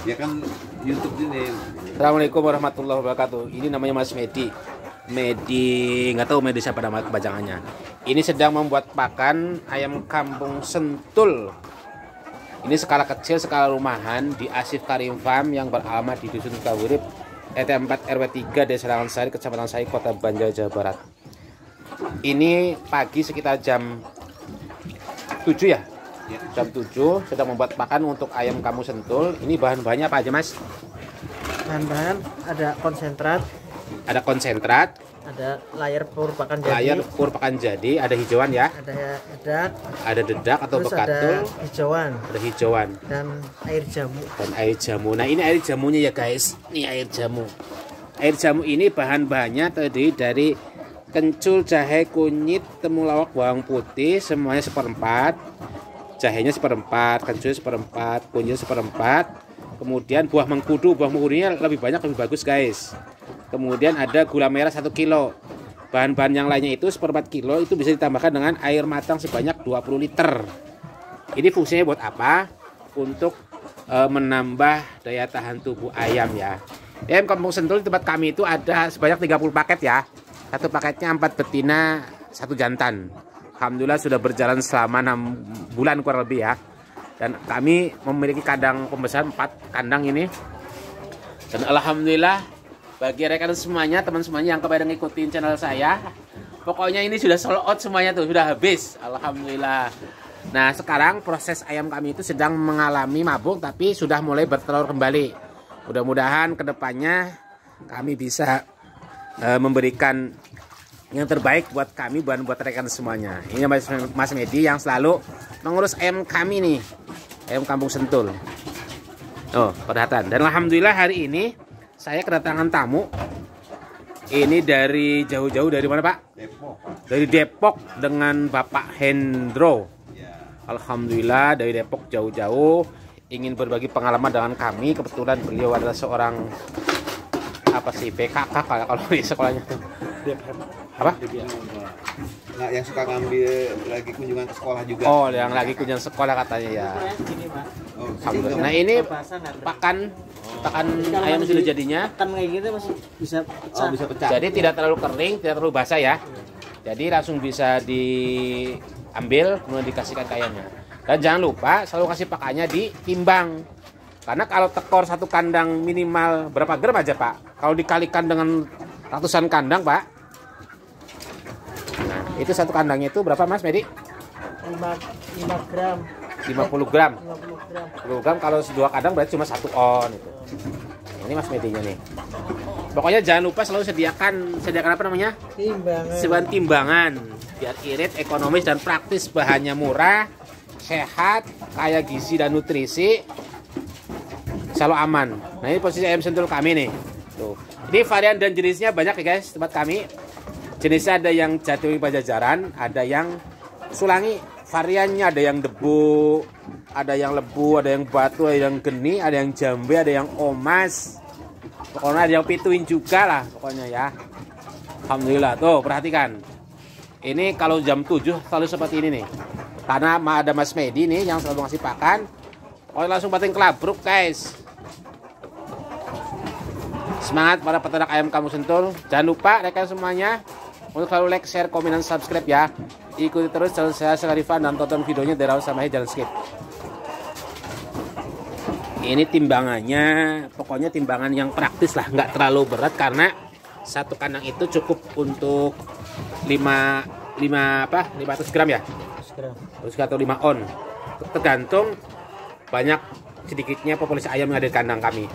Ya kan YouTube ini. Assalamualaikum warahmatullahi wabarakatuh. Ini namanya Mas Medi. Nggak tahu Medi siapa nama kepanjangannya. Ini sedang membuat pakan ayam kampung sentul. Ini skala kecil, skala rumahan di Asif Karim Farm yang beralamat di Dusun Kawurip, RT 4 RW 3 Desa Rangansari, Kecamatan Sai, Kota Banjar, Jawa Barat. Ini pagi sekitar jam 7 ya? Jam 7 sedang membuat pakan untuk ayam kampung sentul. Ini bahan-bahannya apa aja, Mas? Bahan-bahan ada konsentrat, ada layar pur pakan jadi, ada hijauan ya, ada dedak atau bekatul, ada hijauan dan air jamu. Nah, ini air jamunya ya guys. Ini air jamu ini bahan-bahannya terdiri dari kencur, jahe, kunyit, temulawak, bawang putih, semuanya seperempat. Jahenya seperempat, kencur seperempat, kunyit seperempat. Kemudian buah mengkudunya lebih banyak, lebih bagus guys. Kemudian ada gula merah 1 kilo. Bahan-bahan yang lainnya itu seperempat kilo, itu bisa ditambahkan dengan air matang sebanyak 20 liter. Ini fungsinya buat apa? Untuk menambah daya tahan tubuh ayam ya. Ayam kampung sentul di tempat kami itu ada sebanyak 30 paket ya. Satu paketnya 4 betina, 1 jantan. Alhamdulillah sudah berjalan selama 6 bulan kurang lebih ya. Dan kami memiliki kandang pembesar 4 kandang ini. Dan alhamdulillah bagi rekan semuanya, teman semuanya yang kepada ngikutin channel saya, pokoknya ini sudah sold out semuanya tuh, sudah habis. Alhamdulillah. Nah, sekarang proses ayam kami itu sedang mengalami mabuk tapi sudah mulai bertelur kembali. Mudah-mudahan kedepannya kami bisa memberikan yang terbaik buat kami, buat rekan semuanya. Ini Mas Medi yang selalu mengurus ayam kami nih, ayam kampung sentul. Oh, perhatian. Dan alhamdulillah hari ini saya kedatangan tamu. Ini dari jauh-jauh, dari mana Pak? Depok. Dari Depok dengan Bapak Hendro. Alhamdulillah dari Depok jauh-jauh ingin berbagi pengalaman dengan kami. Kebetulan beliau adalah seorang PKK kalau di sekolahnya. Apa? Nah, yang suka ngambil lagi kunjungan ke sekolah juga. Oh, yang lagi kunjungan sekolah katanya ya. Nah, ini pakan ayam sudah jadinya. Pakan kayak gitu masih bisa pecah. Bisa pecah. Jadi tidak terlalu kering, tidak terlalu basah ya. Jadi langsung bisa diambil, kemudian dikasihkan ke ayamnya. Dan jangan lupa selalu kasih pakannya ditimbang. Karena kalau tekor satu kandang minimal berapa gram aja Pak? Kalau dikalikan dengan ratusan kandang Pak. Nah, itu satu kandangnya itu berapa Mas Medi? 5 gram. 50 gram. 50 gram. 10 gram kalau 2 kandang berarti cuma 1 on itu. Ini Mas Medinya nih. Pokoknya jangan lupa selalu sediakan apa namanya? Timbangan. Biar irit, ekonomis dan praktis, bahannya murah, sehat, kaya gizi dan nutrisi. Selalu aman. Nah, ini posisi ayam sentul kami nih. Tuh. Ini varian dan jenisnya banyak ya guys, tempat kami. Jenisnya ada yang Jatiwi Pajajaran, ada yang Sulangi. Variannya ada yang debu, ada yang lebu, ada yang batu, ada yang geni, ada yang jambe, ada yang omas. Pokoknya ada yang pituin juga lah pokoknya ya. Alhamdulillah. Tuh, perhatikan. Ini kalau jam 7 selalu seperti ini nih. Karena ada Mas Medi nih yang selalu ngasih pakan. Pokoknya langsung batin kelabruk guys. Semangat para peternak ayam kampung sentul. Jangan lupa rekan semuanya untuk selalu like, share, komen, dan subscribe ya. Ikuti terus channel saya Sekarifan dan tonton videonya dari awal sampai jangan skip. Ini timbangannya, pokoknya timbangan yang praktis lah, nggak terlalu berat karena satu kandang itu cukup untuk 500 gram ya. 100 gram atau 5 on. Tergantung banyak sedikitnya populasi ayam yang ada di kandang kami.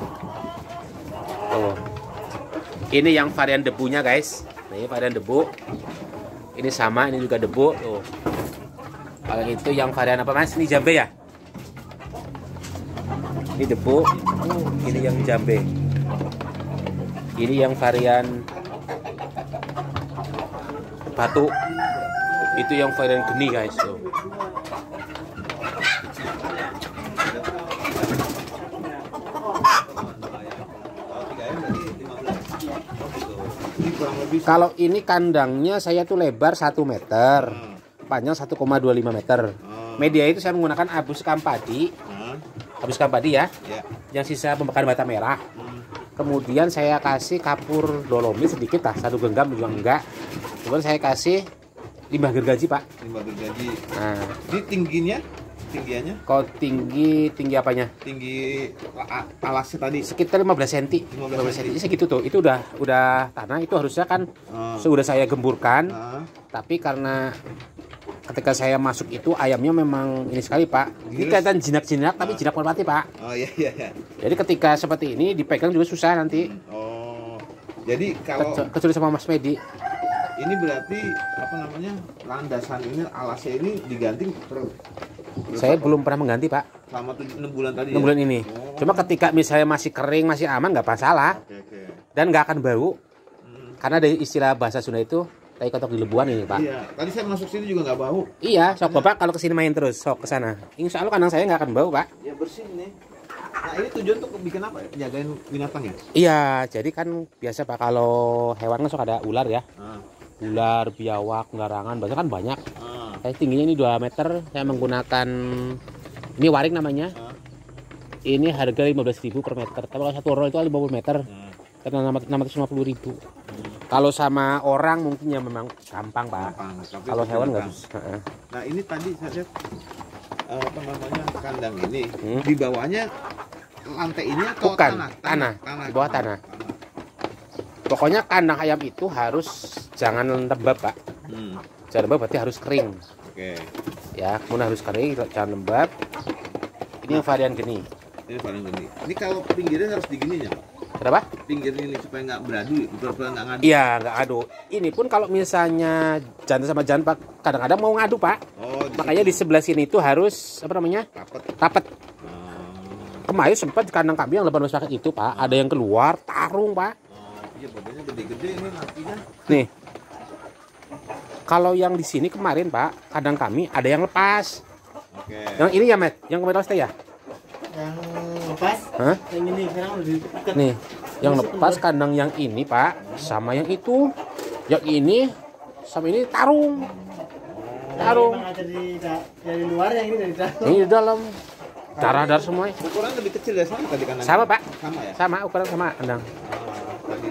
Tuh. Ini yang varian debunya guys. Nah, ini varian debu. Ini sama, ini juga debu. Tuh. Kalau itu yang varian apa Mas? Ini jambe ya? Ini debu. Ini yang jambe. Ini yang varian batu. Itu yang varian geni guys. Tuh. Kalau ini kandangnya saya tuh lebar 1 meter, panjang 1,25 meter. Media itu saya menggunakan abu sekam padi habis padi ya. Ya. Yang sisa pembakaran bata merah. Kemudian saya kasih kapur dolomit sedikit lah, 1 genggam juga enggak. Kemudian saya kasih limbah gergaji Pak. Limbah gergaji. Nah, Ini tinggiannya? kalau tinggi apanya? Tinggi alasnya tadi. Sekitar 15 cm. 15 cm segitu tuh. Itu udah tanah, itu harusnya kan sudah saya gemburkan. Tapi karena ketika saya masuk itu ayamnya memang ini sekali Pak. Ini kelihatan jinak-jinak tapi jinak merpati Pak. Oh iya. Jadi ketika seperti ini dipegang juga susah nanti. Oh. Jadi kalau Kecuali sama Mas Medi. ini berarti apa namanya? Landasan ini alasnya ini diganti Saya belum pernah mengganti Pak. selama 6 bulan tadi. 6 bulan ini. Cuma ketika misalnya masih kering, masih aman nggak masalah. Oke. Dan nggak akan bau. Karena dari istilah bahasa Sunda itu tai kotok di lebuan ini Pak. Iya, tadi saya masuk sini juga nggak bau. Iya, sok Bapak kalau kesini main terus, sok ke sana. Insya Allah kandang saya nggak akan bau Pak. Ya bersih nih. Nah ini tujuan untuk bikin apa? Jagain binatang ya? Iya, jadi kan biasa Pak kalau hewan kan sok ada ular ya. Ular, biawak, garangan, bahkan kan banyak. Saya tingginya ini 2 meter, saya menggunakan ini waring namanya. Ini harga 15.000 per meter. Tapi kalau satu roll itu 50 meter. Karena 650.000. Kalau sama orang mungkin ya memang gampang Pak. Kalau hewan nggak bisa. Nah ini tadi saya lihat apa namanya kandang ini di bawahnya lantai ini atau Bukan, tanah? Di bawah tanah. Pokoknya kandang ayam itu harus jangan lembab Pak. Jangan lembab berarti harus kering. Oke. Ya, kemudian harus kering, jangan lembab. Ini yang varian geni. Ini paling gini. Ini kalau pinggirnya harus digininya Pak. Kenapa? Pinggir ini supaya nggak beradu, supaya nggak ngadu. Iya, nggak adu. Ini pun kalau misalnya jantan sama jantan Pak, kadang-kadang mau ngadu Pak. Makanya di sebelah sini itu harus apa namanya? Rapet. Kemarin sempat di kandang kami yang 18 paket itu Pak, ada yang keluar tarung Pak. Iya, badannya gede-gede ini lakinya. Nih. Kalau yang di sini kemarin Pak, kandang kami ada yang lepas. Oke. Yang ini ya, Met? Yang kemarin lepas ya? Yang lepas. Hah? Yang ini sekarang lebih dekat. Nih, yang lepas kandang yang ini Pak, sama yang itu. Yang ini sama ini tarung. Tarung. Memang ada dari luar, yang ini dari dalam. Ini di dalam. Darah-darah semua. Ukuran lebih kecil dari sana tadi kandang. Sama Pak. Sama ya? Sama ukuran sama kandang. Tadi.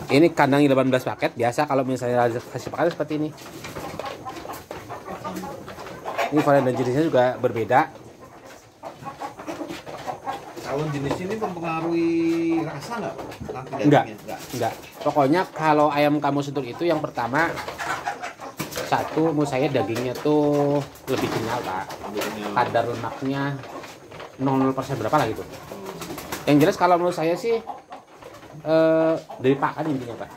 Ini kandang 18 paket. Biasa kalau misalnya kasih paket seperti ini. Ini varian dan jenisnya juga berbeda. Kalau jenis ini mempengaruhi rasa nggak? Nanti Enggak. dagingnya? Enggak. Pokoknya kalau ayam kamu sentul itu yang pertama satu menurut saya dagingnya tuh lebih kenyal Pak. Kadar lemaknya 0% berapa lah gitu. Yang jelas kalau menurut saya sih dari pakan intinya Pak.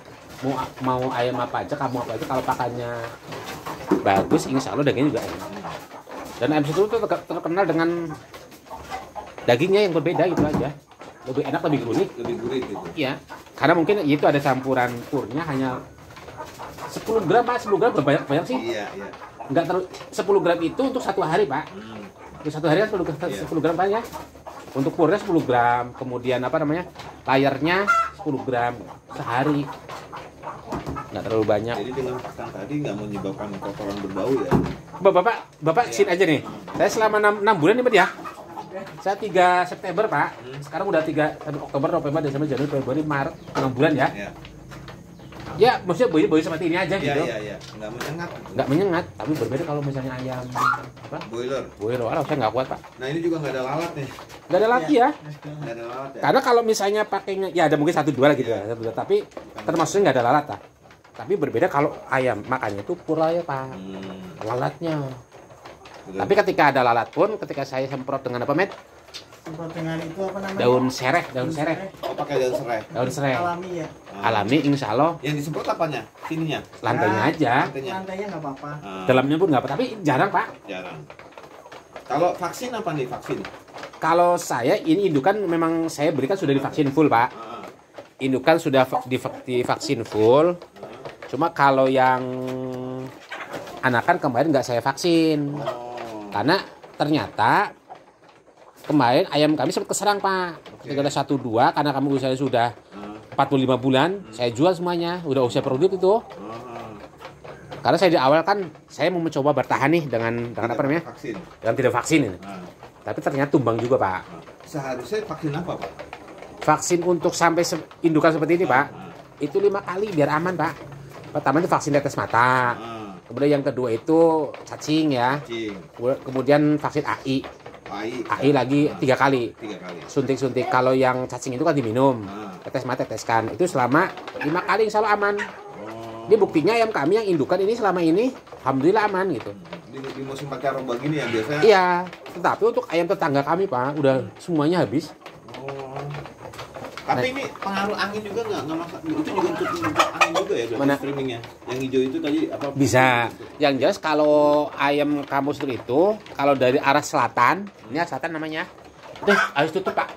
Mau ayam apa aja, kamu apa aja, kalau pakannya bagus, insya Allah dagingnya juga enak. Dan ayam sentul itu terkenal dengan dagingnya yang berbeda gitu aja. Lebih enak, lebih gurih. Lebih gurih gitu. Iya. Karena mungkin itu ada campuran purnya hanya 10 gram Pak, 10 gram banyak sih. Iya. Enggak terlalu 10 gram itu untuk 1 hari Pak. Untuk 1 hari kan 10 gram Pak ya. Untuk purnya 10 gram, kemudian apa namanya? Layarnya 10 gram sehari. Enggak terlalu banyak. Jadi dengan pakan tadi nggak menyebabkan kotoran berbau ya? Bapak sini aja nih. Saya selama 6 bulan nih Pak ya. Saya 3 September Pak. Sekarang udah 3 Oktober, November, Desember, Januari, Februari, Maret, 6 bulan ya. Ya, maksudnya boy seperti ini aja gitu. Iya. Nggak menyengat. Nggak menyengat, tapi berbeda kalau misalnya ayam apa? Boiler. Boiler, saya nggak kuat Pak. Nah ini juga nggak ada lalat nih. Nggak ada lagi ya. Nggak ada lalat ya. Karena kalau misalnya pakainya, ya ada mungkin 1-2 lah gitu ya, 1-2, tapi termasuknya nggak ada lalat lah. Tapi berbeda kalau ayam makannya itu pura ya Pak. Lalatnya. Betul. Tapi ketika ada lalat pun, ketika saya semprot dengan apa Met? Semprot dengan itu apa namanya? Daun sereh. Oh pakai daun serai. Daun sereh. Alami ya. Alami, insya Allah. Yang disemprot apanya? Sininya. Lantainya aja. Lantainya nggak apa-apa. Dalamnya pun nggak apa, tapi jarang Pak. Jarang. Kalau vaksin apa nih vaksin? Kalau saya ini indukan memang saya berikan sudah divaksin full Pak. Indukan sudah divaksin full. Cuma kalau yang anakan kemarin nggak saya vaksin. Karena ternyata kemarin ayam kami sempat keserang Pak. Ketika ada 1-2 karena kami usianya sudah 45 bulan, saya jual semuanya. Udah usia produktif itu. Karena saya di awal kan saya mau mencoba bertahan nih dengan apa namanya? Vaksin. Dengan tidak vaksin ini. Nah, Tapi ternyata tumbang juga, Pak. nah. Seharusnya vaksin apa, Pak? Vaksin untuk sampai indukan seperti ini, Pak. Nah, Itu 5 kali biar aman, Pak. Pertama itu vaksin tetes mata. nah, Kemudian yang kedua itu cacing ya. cing, Kemudian vaksin AI. AI lagi 3 kali. 3 kali. Suntik-suntik. Kalau yang cacing itu kan diminum. Nah. Tetes mata teteskan. Itu selama 5 kali insya Allah aman. Oh. Ini buktinya ayam kami yang indukan ini selama ini alhamdulillah aman gitu. Di musim pacaran begini ya biasanya. Iya, tetapi untuk ayam tetangga kami, Pak, udah semuanya habis. Oh. Tapi ini pengaruh angin juga nggak masak? Itu juga ikut angin juga ya berarti Mana? streamingnya? Yang hijau itu tadi apa? Bisa. Yang jelas kalau ayam kampus itu kalau dari arah selatan, ini arah selatan namanya. Harus tutup, Pak.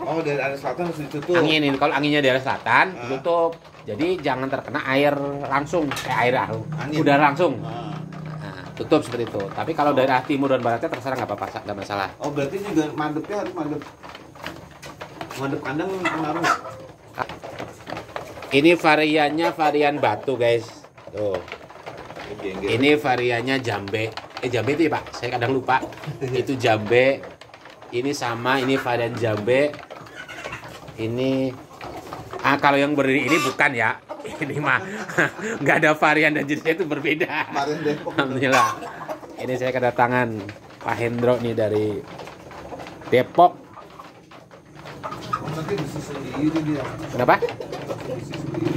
Oh, dari arah selatan harus ditutup. Angin ini kalau anginnya dari arah selatan ditutup. Jadi jangan terkena air langsung, air Angin. udara langsung. Ah. Nah, tutup seperti itu. Tapi kalau dari arah timur dan baratnya terserah nggak apa-apa, nggak masalah. Oh, berarti juga madepnya harus madep kandang pengaruh nggak? Ini variannya varian batu, guys. Tuh. Oke, Ini variannya jambe. Jambe itu ya, Pak. Saya kadang lupa. Itu jambe. Ini sama, ini varian jambe. Ini kalau yang berdiri ini bukan ya. Ini mah nggak ada varian dan jenisnya itu berbeda. Kemarin Depok. Alhamdulillah. Ini saya kedatangan Pak Hendro nih dari Depok. Nanti bersih sendiri dia. Kenapa?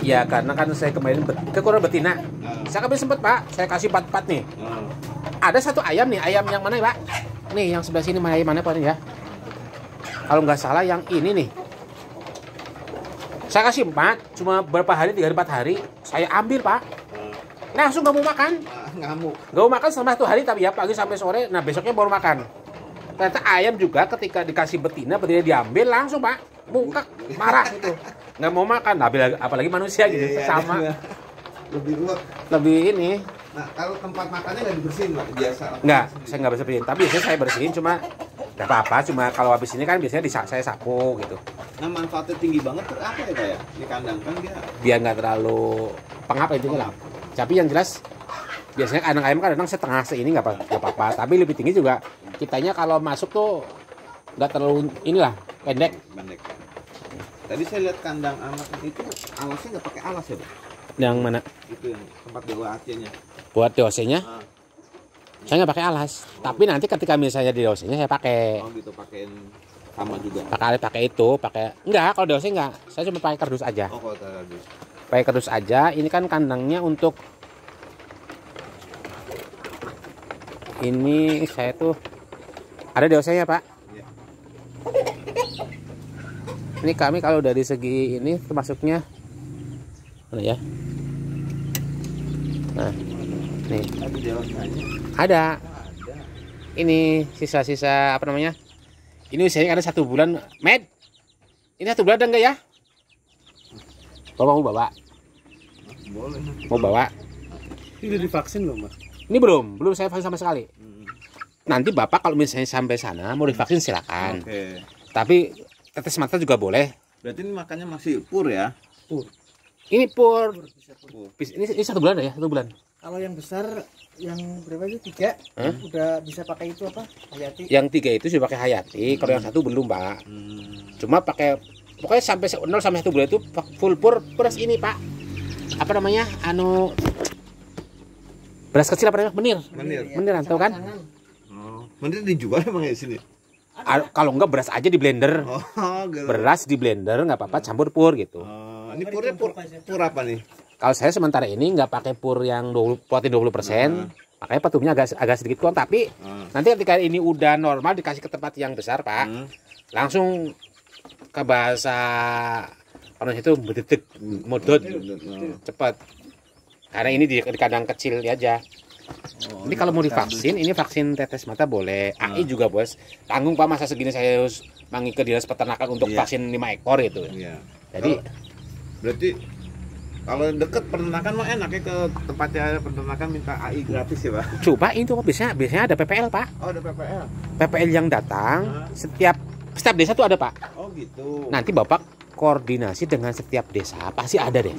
Ya karena kan saya kemarin kekurangan betina. Saya kemarin sempat, Pak. Saya kasih 4 nih. Ada satu ayam nih. Ayam yang mana ya, Pak? Nih yang sebelah sini mana Pak ya? Kalau nggak salah yang ini nih. Saya kasih 4, cuma berapa hari, 3 hari, 4 hari. Saya ambil, Pak. Langsung nggak mau makan. Ngamuk. Nggak mau makan selama 1 hari, tapi ya pagi sampai sore. Nah besoknya baru makan. Ternyata ayam juga ketika dikasih betina diambil langsung, Pak. Mungkak, marah gitu. Nggak mau makan. Apalagi manusia gitu. Iya, Sama. iya. Lebih ruwet. Lebih ini. Nah, kalau tempat makannya nggak dibersihin, Pak? Biasa. Nggak, saya nggak bersihin. Tapi biasanya saya bersihin, cuma nggak apa-apa. Cuma kalau habis ini kan biasanya saya sapu gitu. Nah, manfaatnya tinggi banget tuh apa ya, Pak ya? Di kandang kan dia. Biar nggak terlalu pengap intinya lah. Tapi yang jelas biasanya kandang ayam kan kadang setengah seini nggak apa-apa. Tapi lebih tinggi juga kitanya kalau masuk tuh nggak terlalu inilah pendek. Tadi saya lihat kandang anak itu alasnya nggak pakai alas ya, Pak? Yang mana? Itu yang tempat dewa AC-nya. Buat DOC-nya Ah. saya nggak pakai alas. Tapi nanti ketika misalnya di DOC-nya saya pakai. Oh gitu, pakein sama juga. Pakai itu, enggak, kalau DOC enggak. Saya cuma pakai kardus aja. Oh, kalau tadi. Pakai kardus aja. Ini kan kandangnya untuk ini saya tuh ada DOC-nya, Pak. Iya. Ini kami kalau dari segi ini termasuknya mana ya? Nah, nih Tapi dewasanya ada. ada. Ini sisa-sisa apa namanya? Ini usianya ada 1 bulan, Med. Ini 1 bulan ada enggak ya? Bapak mau bawa? Boleh. Mau bawa? Ini udah divaksin belum, Pak? Ini belum saya vaksin sama sekali. Nanti Bapak kalau misalnya sampai sana mau divaksin silakan. Oke. Tapi tetes mata juga boleh. Berarti ini makannya masih pur ya? Ini pur. Pur. Ini 1 bulan ya? 1 bulan. Kalau yang besar, yang berapa itu 3, Hah? udah bisa pakai itu apa? Hayati. Yang 3 itu sudah pakai Hayati. Kalau yang 1 belum, Pak. Cuma pakai pokoknya sampai 0 sampai 1 bulan itu full pur beras ini, Pak. Apa namanya? Beras kecil apa namanya? Menir. Menir. Meniran, tahu kan? Oh. Menir dijual emang ya di sini? Kalau enggak beras aja di blender. Oh, gitu. Beras di blender nggak apa-apa, campur pur gitu. Oh, ini purnya pur apa nih? Kalau saya sementara ini nggak pakai pur yang 20% 20%, makanya petumnya agak sedikit kurang. Tapi nanti ketika ini udah normal dikasih ke tempat yang besar, Pak, langsung ke bahasa orang itu bedetek modot cepat. Karena ini di kandang kecil aja. Ini kalau mau divaksin, ini vaksin tetes mata boleh, AI juga bos. Tanggung Pak, masa segini saya harus manggil ke dinas peternakan untuk vaksin 5 ekor itu. Iya. Jadi Berarti kalau deket peternakan mah enak ya, ke tempatnya peternakan minta AI gratis ya, Pak? coba itu biasanya ada PPL, Pak. Oh, ada PPL. PPL yang datang setiap desa tuh ada, Pak. Oh, gitu. Nanti Bapak koordinasi dengan setiap desa, pasti ada deh.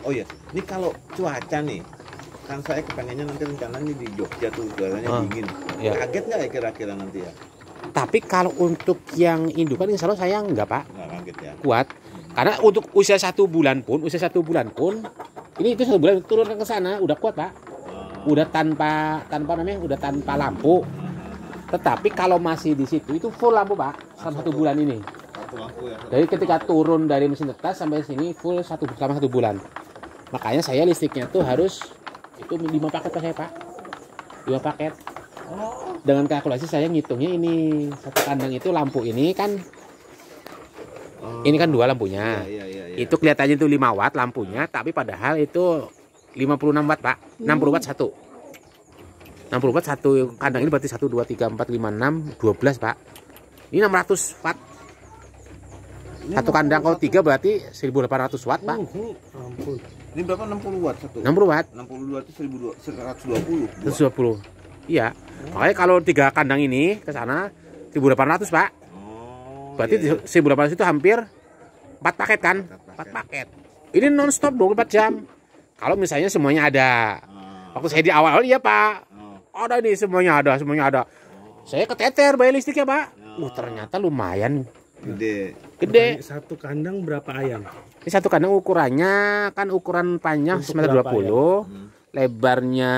Oh iya. Ini kalau cuaca nih, Kan saya kepengennya nanti rencananya di Jogja tuh udaranya dingin. Iya. Kaget nggak ya kira-kira nanti ya? Tapi kalau untuk yang indukan insya Allah saya enggak Pak, Nggak kaget ya? kuat. Karena untuk usia 1 bulan pun, ini itu 1 bulan turun ke sana udah kuat Pak. Udah tanpa namanya, udah tanpa lampu. Tetapi kalau masih di situ itu full lampu Pak, selama 1 bulan ini. Satu lampu ya. Jadi ketika turun dari mesin tetas sampai sini full selama 1 bulan. Makanya saya listriknya tuh harus itu 5 paket Pak saya Pak. 5 paket. Dengan kalkulasi saya ngitungnya ini satu kandang itu lampu ini kan ini kan 2 lampunya. Iya. Itu kelihatannya itu 5 watt lampunya, tapi padahal itu 56 watt Pak. 60 watt satu. 60 watt satu kandang ini berarti 1 2 3 4 5 6 12 Pak. Ini 600 watt. Satu kandang kalau 3 berarti 1800 watt Pak. Ampun. Ini berapa? 60 watt satu? 60 watt. 60 watt itu 120. 120. Iya. Makanya kalau 3 kandang ini ke sana 1800 Pak. Berarti 1800 itu hampir 4 paket kan? 4 paket. Ini non-stop 24 jam. Kalau misalnya semuanya ada. Waktu saya di awal iya Pak. Ada nih semuanya ada. Saya keteter bayar listriknya Pak. Ternyata lumayan Gede. Satu kandang berapa ayam? Ini satu kandang ukurannya kan ukuran panjang Untuk meter berapa 20, lebarnya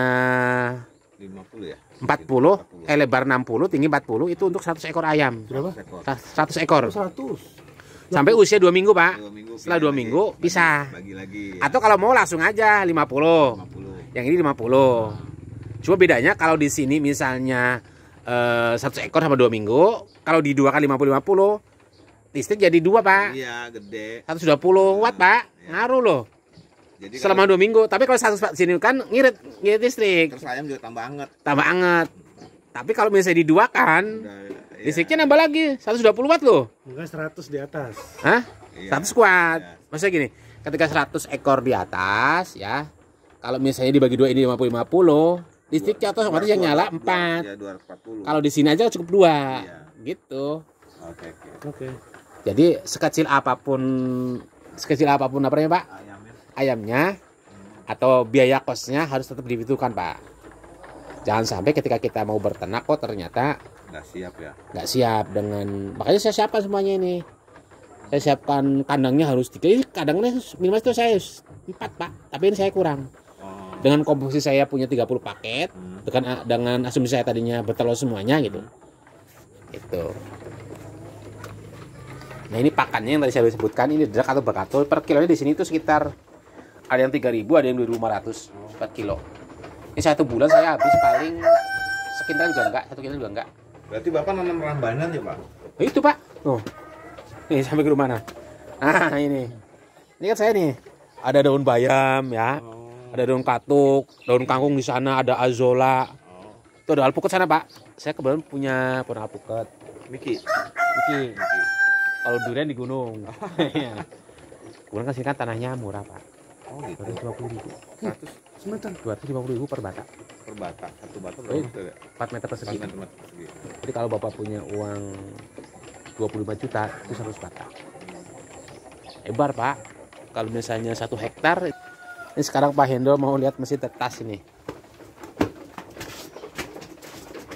50 ya? 40, lebar 60, tinggi 40, itu untuk 100 ekor ayam. Berapa? 100 ekor. 100. Sampai usia 2 minggu, Pak. 2 minggu. Setelah 2 minggu pisah. Bagi lagi. Atau kalau mau langsung aja 50. 50. Yang ini 50. Cuma bedanya kalau di sini misalnya 100 ekor sama 2 minggu, kalau di 2 kali 50 listrik jadi 2 Pak. Iya, gede. 120 watt Pak. Ngaruh loh. Jadi Selama 2 minggu. Tapi kalau 100 sini kan ngirit listrik. terus ayam juga tambah anget. Tambah anget. Tapi kalau misalnya diduakan, Udah, listriknya nambah lagi 120 watt loh. Enggak 100 di atas. Hah? Iya. 100 kuat. Iya. Maksudnya gini, ketika 100 ekor di atas ya. Kalau misalnya dibagi 2 ini 50-50, listriknya otomatis yang nyala 4. Ya, 240. Kalau di sini aja cukup 2. Iya. Gitu. Oke. Oke. Jadi sekecil apapun apa namanya Pak? Ayamnya atau biaya kosnya harus tetap dibutuhkan Pak. Jangan sampai ketika kita mau berternak kok ternyata Nggak siap ya. nggak siap dengan, makanya saya siapkan semuanya ini. Saya siapkan kandangnya harus 3. Ini kandangnya minimal itu saya 4 Pak, tapi ini saya kurang. Dengan komposisi saya punya 30 paket, dengan asumsi saya tadinya bertelur semuanya gitu. Itu. Nah ini pakannya yang tadi saya sebutkan, ini drak atau bakatul per kilonya di sini itu sekitar ada yang 3.000, ada yang 2.500 per kilo. Ini 1 bulan saya habis paling sekintal juga enggak, 1 kilo juga enggak. Berarti Bapak nanam rambanan ya, Pak? Nah, itu Pak. Oh. Nih sampai ke rumah nah. Nah ini. Ini kan saya nih. Ada daun bayam ya. Ada daun katuk, daun kangkung di sana, ada azola. Itu ada alpukat sana Pak. Saya kebetulan punya pohon alpukat. Miki. Kalau durian di gunung. Kemudian kan sini kan tanahnya murah Pak. Oh gitu. 250.000. 100 Semeter. 250.000 per batang. per batang. Satu batang Oh, iya. berapa ya? 4 meter persegi. 4 meter persegi. Jadi kalau Bapak punya uang 25 juta itu 100 batang. Hebar Pak. Kalau misalnya 1 hektar. Ini sekarang Pak Hendro mau lihat mesin tetas ini.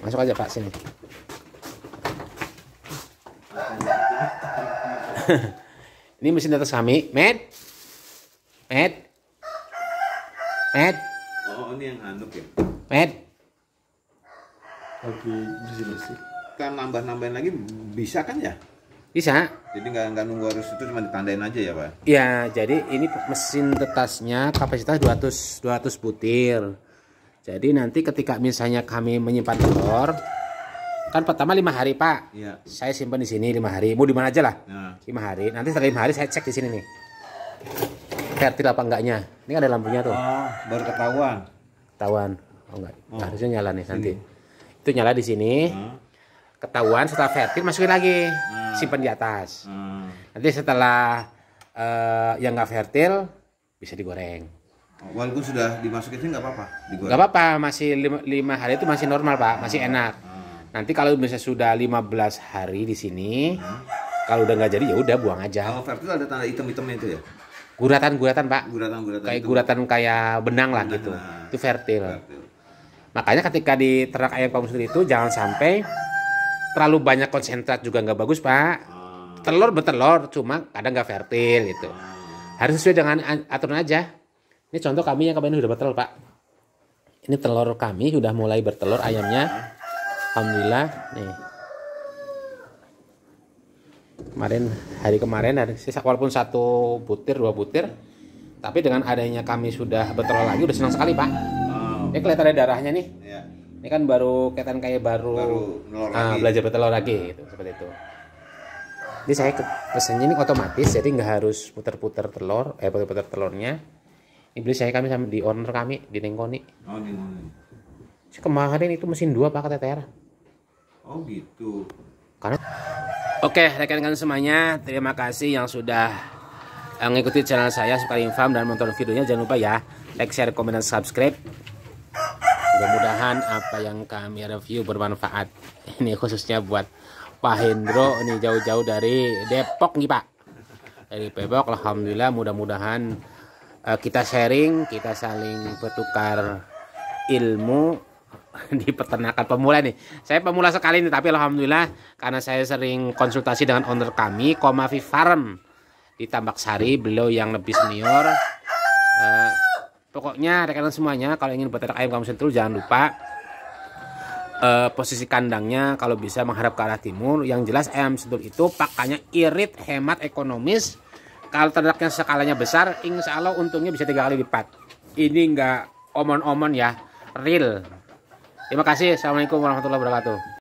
Masuk aja Pak sini. Ini mesin tetas kami. Med. Oh, ini yang handuk ya. Med. Lagi bersih-bersih. Kan nambah-nambahin lagi bisa kan ya? Bisa. Jadi nggak nunggu harus itu cuma ditandain aja ya, Pak? Ya, jadi ini mesin tetasnya kapasitas 200 butir. Jadi nanti ketika misalnya kami menyimpan telur, kan pertama 5 hari Pak. Iya. Saya simpan di sini 5 hari. Mau di mana aja lah. Nah, 5 hari. Nanti setelah 5 hari saya cek di sini nih. Fertil apa enggaknya. Ini kan ada lampunya tuh. oh, baru ketahuan. Ketahuan. Oh enggak. Oh. Harusnya nyala nih nanti. Itu nyala di sini. Hmm. Ketahuan setelah fertil masukin lagi. Simpan di atas. Nanti setelah yang enggak fertil bisa digoreng. Walaupun sudah dimasukin sih nggak apa-apa. Digoreng. Enggak apa-apa, masih 5 hari itu masih normal, Pak. Masih enak. Nanti kalau misalnya sudah 15 hari di sini, kalau udah nggak jadi ya udah buang aja. Kalau fertil ada tanda hitam-hitamnya itu ya? Guratan, Pak. Guratan-guratan Kayak itu. guratan kayak benang lah gitu. Nah. Itu itu fertil. Makanya ketika di ternak ayam kampung sendiri itu jangan sampai terlalu banyak konsentrat juga nggak bagus Pak. Telur bertelur cuma kadang nggak fertil gitu. Harus sesuai dengan aturan aja. Ini contoh kami yang kemarin udah bertelur Pak. Ini telur kami sudah mulai bertelur ayamnya. Alhamdulillah nih. Hari kemarin ada sisa walaupun 1 butir 2 butir, tapi dengan adanya kami sudah bertelur lagi udah senang sekali Pak. Ini kelihatan ada darahnya nih. Ya. Ini kan baru kelihatan kayak baru belajar bertelur lagi gitu, seperti itu. Jadi saya pesennya ini otomatis, jadi nggak harus putar-putar telur, putar-putar telurnya. Ini beli kami sama di owner kami di Nengkoni. Oh, di Kemarin itu mesin 2 Pak kata Tera. Oh gitu. Karena oke, rekan-rekan semuanya, terima kasih yang sudah mengikuti channel saya Suka Infam dan menonton videonya. Jangan lupa ya, like, share, komen, dan subscribe. Mudah-mudahan apa yang kami review bermanfaat. Ini khususnya buat Pak Hendro, ini jauh-jauh dari Depok nih Pak. Dari Depok, alhamdulillah. Mudah-mudahan kita sharing, kita saling bertukar ilmu di peternakan pemula nih. Saya pemula sekali nih, tapi alhamdulillah karena saya sering konsultasi dengan owner kami Komavi Farm di Tambak Sari, beliau yang lebih senior. Pokoknya rekan semuanya kalau ingin beternak ayam kampung sentul jangan lupa posisi kandangnya kalau bisa menghadap ke arah timur. Yang jelas ayam sentul itu pakannya irit, hemat, ekonomis. Kalau ternaknya skalanya besar, insya Allah untungnya bisa 3 kali lipat. Ini enggak omon-omon ya, real. Terima kasih. Assalamualaikum warahmatullahi wabarakatuh.